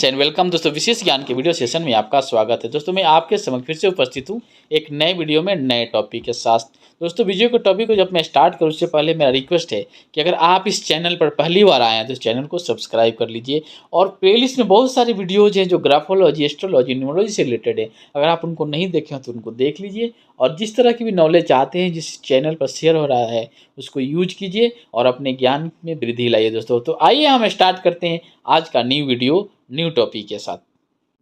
And welcome दोस्तों, विशेष ज्ञान के वीडियो सेशन में आपका स्वागत है। दोस्तों मैं आपके समक्ष फिर से उपस्थित हूँ एक नए वीडियो में नए टॉपिक के साथ। दोस्तों वीडियो को टॉपिक को जब मैं स्टार्ट करूँ उससे पहले मेरा रिक्वेस्ट है कि अगर आप इस चैनल पर पहली बार आए हैं तो इस चैनल को सब्सक्राइब कर लीजिए। और प्लेलिस्ट में बहुत सारे वीडियोज़ हैं जो ग्राफोलॉजी, एस्ट्रोलॉजी, न्यूमरोलॉजी से रिलेटेड है। अगर आप उनको नहीं देखे हैं तो उनको देख लीजिए और जिस तरह की भी नॉलेज चाहते हैं जिस चैनल पर शेयर हो रहा है उसको यूज कीजिए और अपने ज्ञान में वृद्धि लाइए। दोस्तों तो आइए हम स्टार्ट करते हैं आज का न्यू वीडियो न्यू टॉपिक के साथ।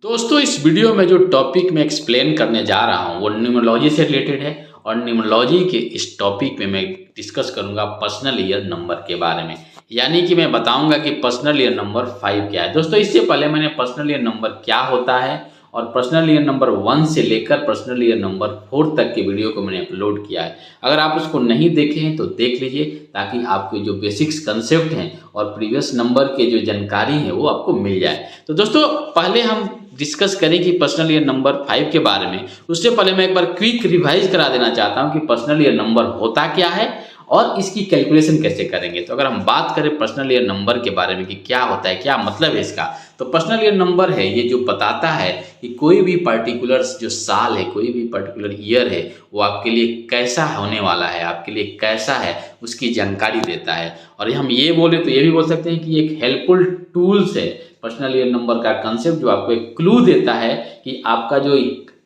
दोस्तों इस वीडियो में जो टॉपिक मैं एक्सप्लेन करने जा रहा हूँ वो न्यूमरोलॉजी से रिलेटेड है और न्यूमरोलॉजी के इस टॉपिक में मैं डिस्कस करूँगा पर्सनल ईयर नंबर के बारे में। यानी कि मैं बताऊंगा कि पर्सनल ईयर नंबर 5 क्या है। दोस्तों इससे पहले मैंने पर्सनल ईयर नंबर क्या होता है और पर्सनल ईयर नंबर 1 से लेकर पर्सनल ईयर नंबर 4 तक के वीडियो को मैंने अपलोड किया है। अगर आप उसको नहीं देखे हैं तो देख लीजिए ताकि आपके जो बेसिक्स कंसेप्ट हैं और प्रीवियस नंबर के जो जानकारी है वो आपको मिल जाए। तो दोस्तों पहले हम डिस्कस करें कि पर्सनल ईयर नंबर 5 के बारे में। उससे पहले मैं एक बार क्विक रिवाइज करा देना चाहता हूँ कि पर्सनल ईयर नंबर होता क्या है और इसकी कैलकुलेशन कैसे करेंगे। तो अगर हम बात करें पर्सनल ईयर नंबर के बारे में कि क्या होता है, क्या मतलब है इसका, तो पर्सनल ईयर नंबर है ये जो बताता है कि कोई भी पर्टिकुलर जो साल है, कोई भी पर्टिकुलर ईयर है वो आपके लिए कैसा होने वाला है, आपके लिए कैसा है उसकी जानकारी देता है। और हम ये बोले तो ये भी बोल सकते हैं कि एक हेल्पफुल टूल्स है पर्सनल ईयर नंबर का कंसेप्ट जो आपको एक क्लू देता है कि आपका जो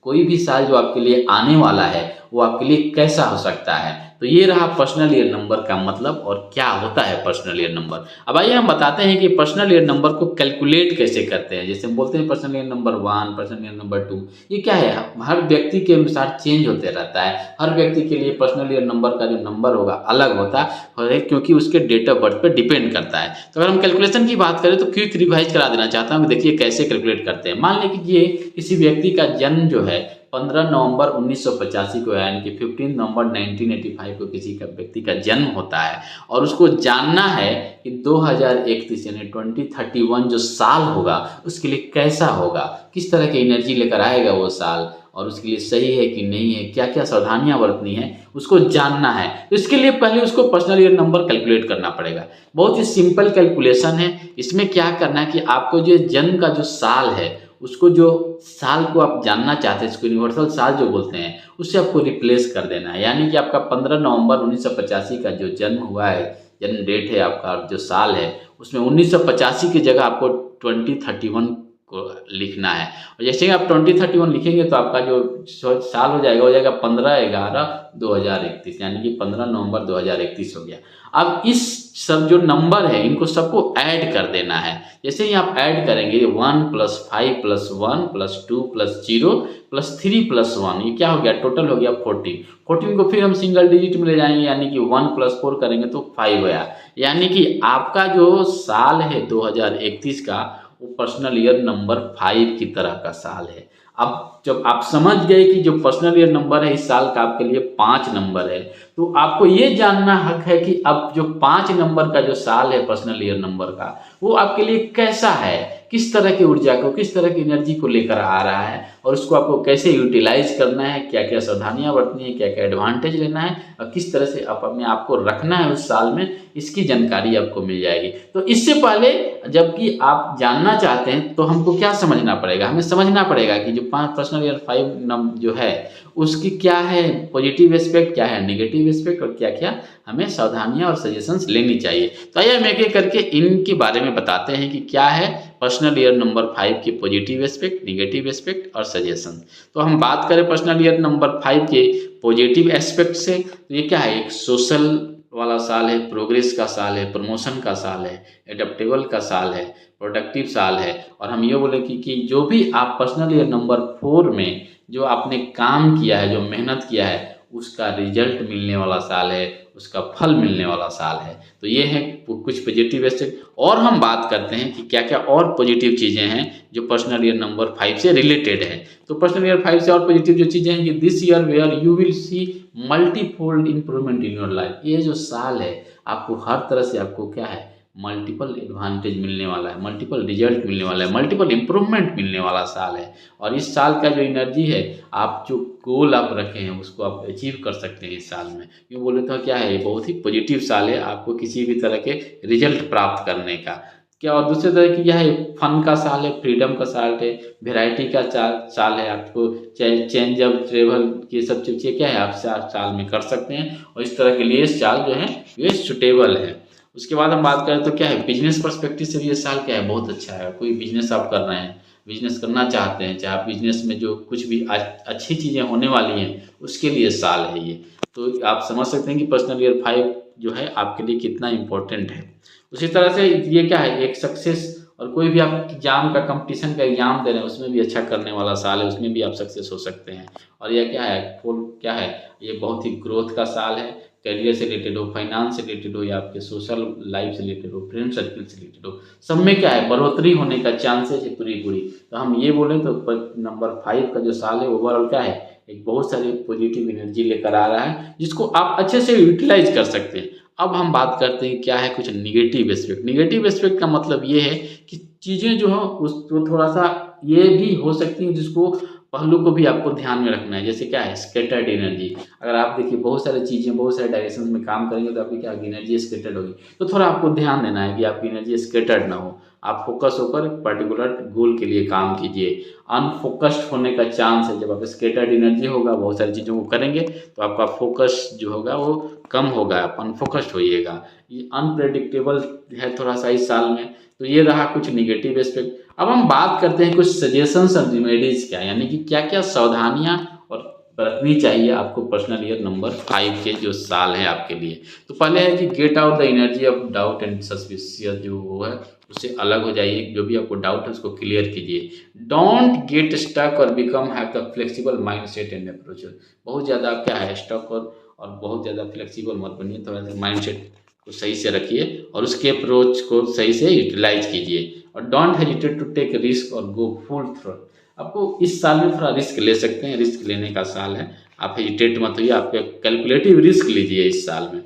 कोई भी साल जो आपके लिए आने वाला है वो आपके लिए कैसा हो सकता है। तो ये रहा पर्सनल ईयर नंबर का मतलब और क्या होता है पर्सनल ईयर नंबर। अब आइए हम बताते हैं कि पर्सनल ईयर नंबर को कैलकुलेट कैसे करते हैं। जैसे हम बोलते हैं personal year number 1, personal year number 2, ये क्या है, हर व्यक्ति के अनुसार चेंज होते रहता है। हर व्यक्ति के लिए पर्सनल ईयर नंबर का जो नंबर होगा अलग होता है क्योंकि उसके डेट ऑफ बर्थ पर डिपेंड करता है। तो अगर हम कैलकुलेशन की बात करें तो क्विक रिवाइज करा देना चाहता हूँ। देखिए कैसे कैलकुलेट करते हैं। मान लीजिए किसी व्यक्ति का जन्म जो है 15 नवंबर 1985 को है, यानी कि 15 नवंबर 1985 को किसी का व्यक्ति का जन्म होता है और उसको जानना है कि 2031 यानी 2031 जो साल होगा उसके लिए कैसा होगा, किस तरह की एनर्जी लेकर आएगा वो साल और उसके लिए सही है कि नहीं है, क्या क्या सावधानियां बरतनी है उसको जानना है। तो इसके लिए पहले उसको पर्सनल ईयर नंबर कैलकुलेट करना पड़ेगा। बहुत ही सिंपल कैलकुलेशन है। इसमें क्या करना है कि आपको जो जन्म का जो साल है उसको जो साल को आप जानना चाहते हैं, इसको यूनिवर्सल साल जो बोलते हैं, उससे आपको रिप्लेस कर देना है। यानी कि आपका 15 नवंबर 1985 का जो जन्म हुआ है, जन्म डेट है आपका, जो साल है उसमें 1985 की जगह आपको 2031 को लिखना है। और जैसे ही आप 2031 लिखेंगे तो आपका जो साल हो जाएगा 15/11/2031, यानी कि 15 नवंबर 2031 हो गया। अब इस सब जो नंबर है इनको सबको ऐड कर देना है। जैसे ही आप ऐड करेंगे 1 + 5 + 1 + 2 + 0 + 3 + 1, ये क्या हो गया, टोटल हो गया 14। 14 को फिर हम सिंगल डिजिट में ले जाएंगे यानी कि 1 + 4 करेंगे तो 5 गया। यानी कि आपका जो साल है 2031 का वो पर्सनल ईयर नंबर 5 की तरह का साल है। अब जब आप समझ गए कि जो पर्सनल ईयर नंबर है इस साल का आपके लिए 5 नंबर है, तो आपको ये जानना हक है कि अब जो 5 नंबर का जो साल है पर्सनल ईयर नंबर का वो आपके लिए कैसा है, किस तरह की ऊर्जा को, किस तरह की एनर्जी को लेकर आ रहा है और उसको आपको कैसे यूटिलाइज करना है, क्या क्या सावधानियां बरतनी है, क्या क्या एडवांटेज लेना है और किस तरह से आप अपने आप को रखना है उस साल में, इसकी जानकारी आपको मिल जाएगी। तो इससे पहले जबकि आप जानना चाहते हैं तो हमको क्या समझना पड़ेगा, हमें समझना पड़ेगा कि जो 5 पर्सनल ईयर 5 जो है उसकी क्या है पॉजिटिव एस्पेक्ट, क्या है नेगेटिव एस्पेक्ट और क्या क्या हमें सावधानियां और सजेशंस लेनी चाहिए। तो आइए हम एक एक करके इनके बारे में बताते हैं कि क्या है पर्सनल ईयर नंबर 5 के पॉजिटिव एस्पेक्ट, नेगेटिव एस्पेक्ट और सजेशन। तो हम बात करें पर्सनल ईयर नंबर 5 के पॉजिटिव एस्पेक्ट से, तो ये क्या है, एक सोशल वाला साल है, प्रोग्रेस का साल है, प्रमोशन का साल है, एडेप्टेबल का साल है, प्रोडक्टिव साल है। और हम ये बोले कि जो भी आप पर्सनल ईयर नंबर 4 में जो आपने काम किया है, जो मेहनत किया है, उसका रिजल्ट मिलने वाला साल है, उसका फल मिलने वाला साल है। तो ये है कुछ पॉजिटिव एस्पेक्ट। और हम बात करते हैं कि क्या क्या और पॉजिटिव चीज़ें हैं जो पर्सनल ईयर नंबर 5 से रिलेटेड है। तो पर्सनल ईयर 5 से और पॉजिटिव जो चीज़ें हैं कि this year where you will see multifold improvement in your life. ये जो साल है आपको हर तरह से आपको क्या है मल्टीपल एडवांटेज मिलने वाला है, मल्टीपल रिजल्ट मिलने वाला है, मल्टीपल इंप्रूवमेंट मिलने वाला साल है। और इस साल का जो एनर्जी है, आप जो गोल आप रखे हैं उसको आप अचीव कर सकते हैं इस साल में। यूँ बोले तो क्या है, बहुत ही पॉजिटिव साल है आपको किसी भी तरह के रिजल्ट प्राप्त करने का। क्या और दूसरे तरह की क्या है, फन का साल है, फ्रीडम का साल है, वैरायटी का साल है। आपको चाहे चेंज ऑफ ट्रेवल ये सब चीज़ें क्या है आप साल में कर सकते हैं, और इस तरह के लिए इस साल जो है ये सुटेबल है। उसके बाद हम बात करें तो क्या है, बिजनेस पर्सपेक्टिव से भी ये साल क्या है बहुत अच्छा है। कोई बिजनेस आप कर रहे हैं, बिजनेस करना चाहते हैं, चाहे आप बिजनेस में जो कुछ भी अच्छी चीज़ें होने वाली हैं उसके लिए साल है ये। तो आप समझ सकते हैं कि पर्सनल ईयर 5 जो है आपके लिए कितना इम्पोर्टेंट है। उसी तरह से ये क्या है, एक सक्सेस, और कोई भी आप एग्जाम का कंपटीशन का एग्जाम दे रहे हैं उसमें भी अच्छा करने वाला साल है, उसमें भी आप सक्सेस हो सकते हैं। और यह क्या है, फुल क्या है, ये बहुत ही ग्रोथ का साल है। करियर से रिलेटेड हो, फाइनेंस से रिलेटेड हो, या आपके सोशल लाइफ से रिलेटेड हो, फ्रेंड सर्कल से रिलेटेड हो, सब में क्या है बढ़ोतरी होने का चांसेस है पूरी पूरी। तो हम ये बोलें तो नंबर 5 का जो साल है ओवरऑल क्या है, एक बहुत सारी पॉजिटिव एनर्जी लेकर आ रहा है, जिसको आप अच्छे से यूटिलाइज कर सकते हैं। अब हम बात करते हैं क्या है कुछ निगेटिव एस्पेक्ट। निगेटिव एस्पेक्ट का मतलब ये है कि चीज़ें जो हैं उसको थोड़ा सा ये भी हो सकती हैं जिसको पहलू को भी आपको ध्यान में रखना है। जैसे क्या है, स्कैटर्ड एनर्जी। अगर आप देखिए बहुत सारी चीज़ें बहुत सारे डायरेक्शन में काम करेंगे तो आपकी क्या एनर्जी स्कैटर्ड होगी। तो थोड़ा आपको ध्यान देना है कि आपकी एनर्जी स्कैटर्ड ना हो, आप फोकस होकर एक पर्टिकुलर गोल के लिए काम कीजिए। अनफोकस्ड होने का चांस है, जब आप स्कैटर्ड एनर्जी होगा बहुत सारी चीज़ों को करेंगे तो आपका फोकस जो होगा वो कम होगा, आप अनफोकस्ड होइएगा। ये अनप्रेडिक्टेबल है थोड़ा सा इस साल में। तो ये रहा कुछ निगेटिव एस्पेक्ट। अब हम बात करते हैं कुछ सजेशंस और रेमेडीज क्या, यानी कि क्या क्या सावधानियां और बरतनी चाहिए आपको पर्सनल ईयर नंबर 5 के जो साल है आपके लिए। तो पहले है कि get out the energy of doubt and suspicious, जो वो है उससे अलग हो जाइए। जो भी आपको डाउट है उसको क्लियर कीजिए। डोंट गेट स्टक और become have the flexible mind set and approach. बहुत ज़्यादा क्या है स्टक और बहुत ज़्यादा फ्लेक्सिबल मत बनिए, थोड़ा सा माइंड सेट को सही से रखिए और उसके अप्रोच को सही से यूटिलाइज कीजिए। और don't hesitate to take risk और गो फुल थ्रो। आपको इस साल में थोड़ा रिस्क ले सकते हैं, रिस्क लेने का साल है। आप हेजिटेट मत होइए, आप कैलकुलेटिव रिस्क लीजिए इस साल में।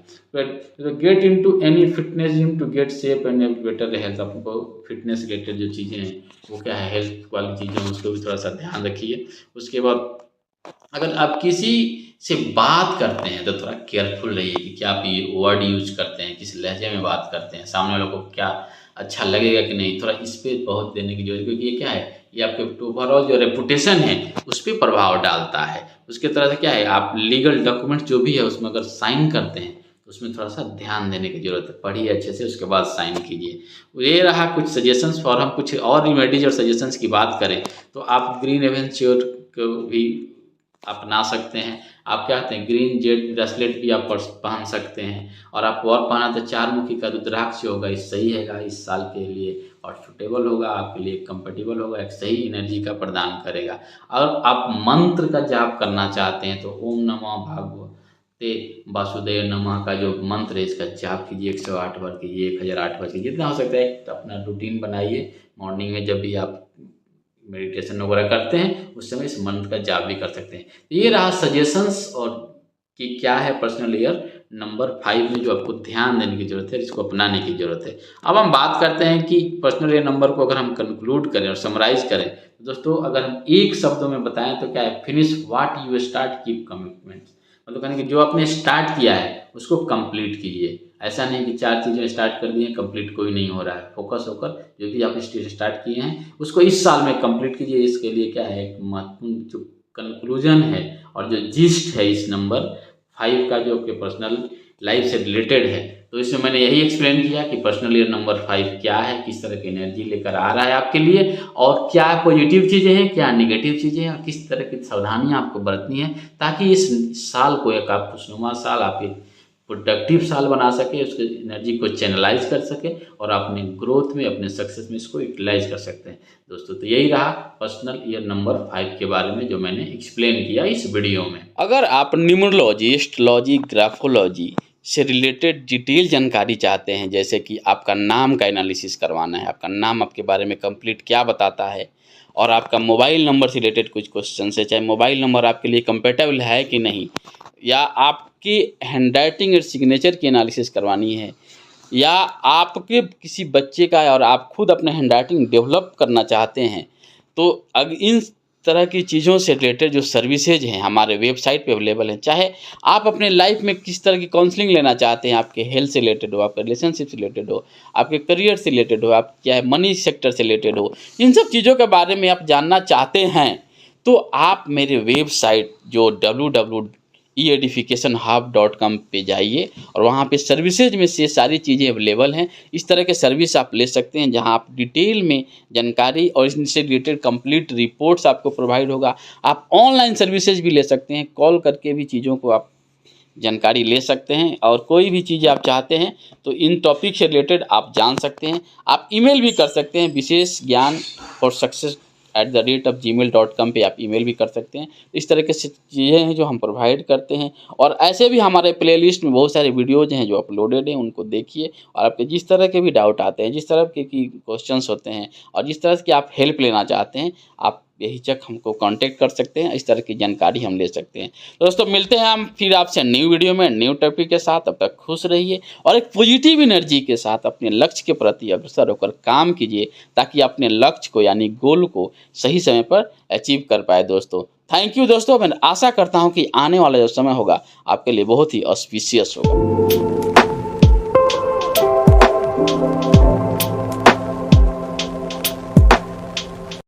Get into any fitness gym to get safe and better health. आपको फिटनेस रिलेटेड जो चीज़ें हैं वो क्या है, हेल्थ वाली चीज़ें हैं उसको भी थोड़ा सा ध्यान रखिए। उसके बाद अगर आप किसी से बात करते हैं तो थोड़ा केयरफुल रहिए कि क्या आप ये वर्ड यूज करते हैं, किस लहजे में बात करते हैं, सामने वालों को क्या अच्छा लगेगा कि नहीं। थोड़ा इस पर बहुत देने की जरूरत है, क्योंकि ये क्या है, ये आपके ओवरऑल जो रेपुटेशन है उस पर प्रभाव डालता है। उसके तरह से क्या है, आप लीगल डॉक्यूमेंट जो भी है उसमें अगर साइन करते हैं तो उसमें थोड़ा सा ध्यान देने की जरूरत है। पढ़िए अच्छे से, उसके बाद साइन कीजिए। ये रहा कुछ सजेशंस। और हम कुछ और रेमेडीज और सजेशंस की बात करें तो आप ग्रीन एवेंच्योर को भी अपना सकते हैं। आप क्या कहते हैं, ग्रीन जेड ब्रेसलेट भी आप पहन सकते हैं। और आपको और पहना तो 4 मुखी का रुद्राक्ष होगा, इस सही है इस साल के लिए, और सुटेबल होगा आपके लिए, कंफर्टेबल होगा, एक सही एनर्जी का प्रदान करेगा। और आप मंत्र का जाप करना चाहते हैं तो ओम नमः भगवते वासुदेव नमः का जो मंत्र है इसका जाप कीजिए, 108 बार कीजिए, 1008 बार कीजिए, जितना हो सकता है। तो अपना रूटीन बनाइए, मॉर्निंग में जब भी आप मेडिटेशन वगैरह करते हैं उस समय इस मंत्र का जाप भी कर सकते हैं। तो ये रहा सजेशंस और कि क्या है पर्सनल ईयर नंबर 5 में जो आपको ध्यान देने की जरूरत है, इसको अपनाने की जरूरत है। अब हम बात करते हैं कि पर्सनल ईयर नंबर को अगर हम कंक्लूड करें और समराइज करें तो दोस्तों अगर हम एक शब्दों में बताएं तो क्या है, finish what you start keep commitments. मतलब कहने कि जो आपने स्टार्ट किया है उसको कंप्लीट कीजिए। ऐसा नहीं कि 4 चीज़ें स्टार्ट कर दी हैं, कंप्लीट कोई नहीं हो रहा है। फोकस होकर जो भी आप स्टार्ट किए हैं उसको इस साल में कंप्लीट कीजिए। इसके लिए क्या है, एक महत्वपूर्ण जो कंक्लूजन है और जो जिस्ट है इस नंबर 5 का जो आपके पर्सनल लाइफ से रिलेटेड है, तो इसमें मैंने यही एक्सप्लेन किया कि पर्सनल ईयर नंबर 5 क्या है, किस तरह की एनर्जी लेकर आ रहा है आपके लिए, और क्या पॉजिटिव चीज़ें हैं, क्या नेगेटिव चीज़ें हैं, और किस तरह की सावधानियां आपको बरतनी है ताकि इस साल को एक आप खुशनुमा साल, आप एक प्रोडक्टिव साल बना सके, उसके एनर्जी को चैनलाइज कर सके और अपने ग्रोथ में, अपने सक्सेस में इसको यूटिलाइज कर सकते हैं दोस्तों। तो यही रहा पर्सनल ईयर नंबर 5 के बारे में जो मैंने एक्सप्लेन किया इस वीडियो में। अगर आप न्यूमरोलॉजी, एस्ट्रोलॉजी, ग्राफोलॉजी से रिलेटेड डिटेल जानकारी चाहते हैं, जैसे कि आपका नाम का एनालिसिस करवाना है, आपका नाम आपके बारे में कंप्लीट क्या बताता है, और आपका मोबाइल नंबर से रिलेटेड कुछ क्वेश्चन है, चाहे मोबाइल नंबर आपके लिए कंपेटेबल है कि नहीं, या आपकी हैंडराइटिंग और सिग्नेचर की एनालिसिस करवानी है, या आपके किसी बच्चे का और आप खुद अपना हैंडराइटिंग डेवलप करना चाहते हैं, तो इन तरह की चीज़ों से रिलेटेड जो सर्विसेज हैं हमारे वेबसाइट पे अवेलेबल हैं। चाहे आप अपने लाइफ में किस तरह की काउंसलिंग लेना चाहते हैं, आपके हेल्थ से रिलेटेड हो, आपके रिलेशनशिप से रिलेटेड हो, आपके करियर से रिलेटेड हो, आप चाहे मनी सेक्टर से रिलेटेड हो, इन सब चीज़ों के बारे में आप जानना चाहते हैं तो आप मेरे वेबसाइट जो www.eeducationhub.com पे जाइए और वहाँ पे सर्विसेज में से सारी चीज़ें अवेलेबल हैं। इस तरह के सर्विस आप ले सकते हैं जहाँ आप डिटेल में जानकारी और इनसे रिलेटेड कंप्लीट रिपोर्ट्स आपको प्रोवाइड होगा। आप ऑनलाइन सर्विसेज भी ले सकते हैं, कॉल करके भी चीज़ों को आप जानकारी ले सकते हैं और कोई भी चीज़ आप चाहते हैं तो इन टॉपिक से रिलेटेड आप जान सकते हैं। आप ईमेल भी कर सकते हैं, विशेष ज्ञान और सक्सेस @gmail.com पे आप ईमेल भी कर सकते हैं। इस तरह के चीज़ें हैं जो हम प्रोवाइड करते हैं और ऐसे भी हमारे प्लेलिस्ट में बहुत सारे वीडियोज़ हैं जो अपलोडेड हैं, उनको देखिए और आपके जिस तरह के भी डाउट आते हैं, जिस तरह के की क्वेश्चंस होते हैं और जिस तरह की आप हेल्प लेना चाहते हैं, आप बेहिचक हमको कांटेक्ट कर सकते हैं। इस तरह की जानकारी हम ले सकते हैं। तो दोस्तों मिलते हैं हम फिर आपसे न्यू वीडियो में न्यू टॉपिक के साथ। तब तक खुश रहिए और एक पॉजिटिव एनर्जी के साथ अपने लक्ष्य के प्रति अग्रसर होकर काम कीजिए ताकि अपने लक्ष्य को यानी गोल को सही समय पर अचीव कर पाए। दोस्तों थैंक यू दोस्तों। मैं आशा करता हूँ कि आने वाला जो समय होगा आपके लिए बहुत ही ऑस्पिशियस होगा।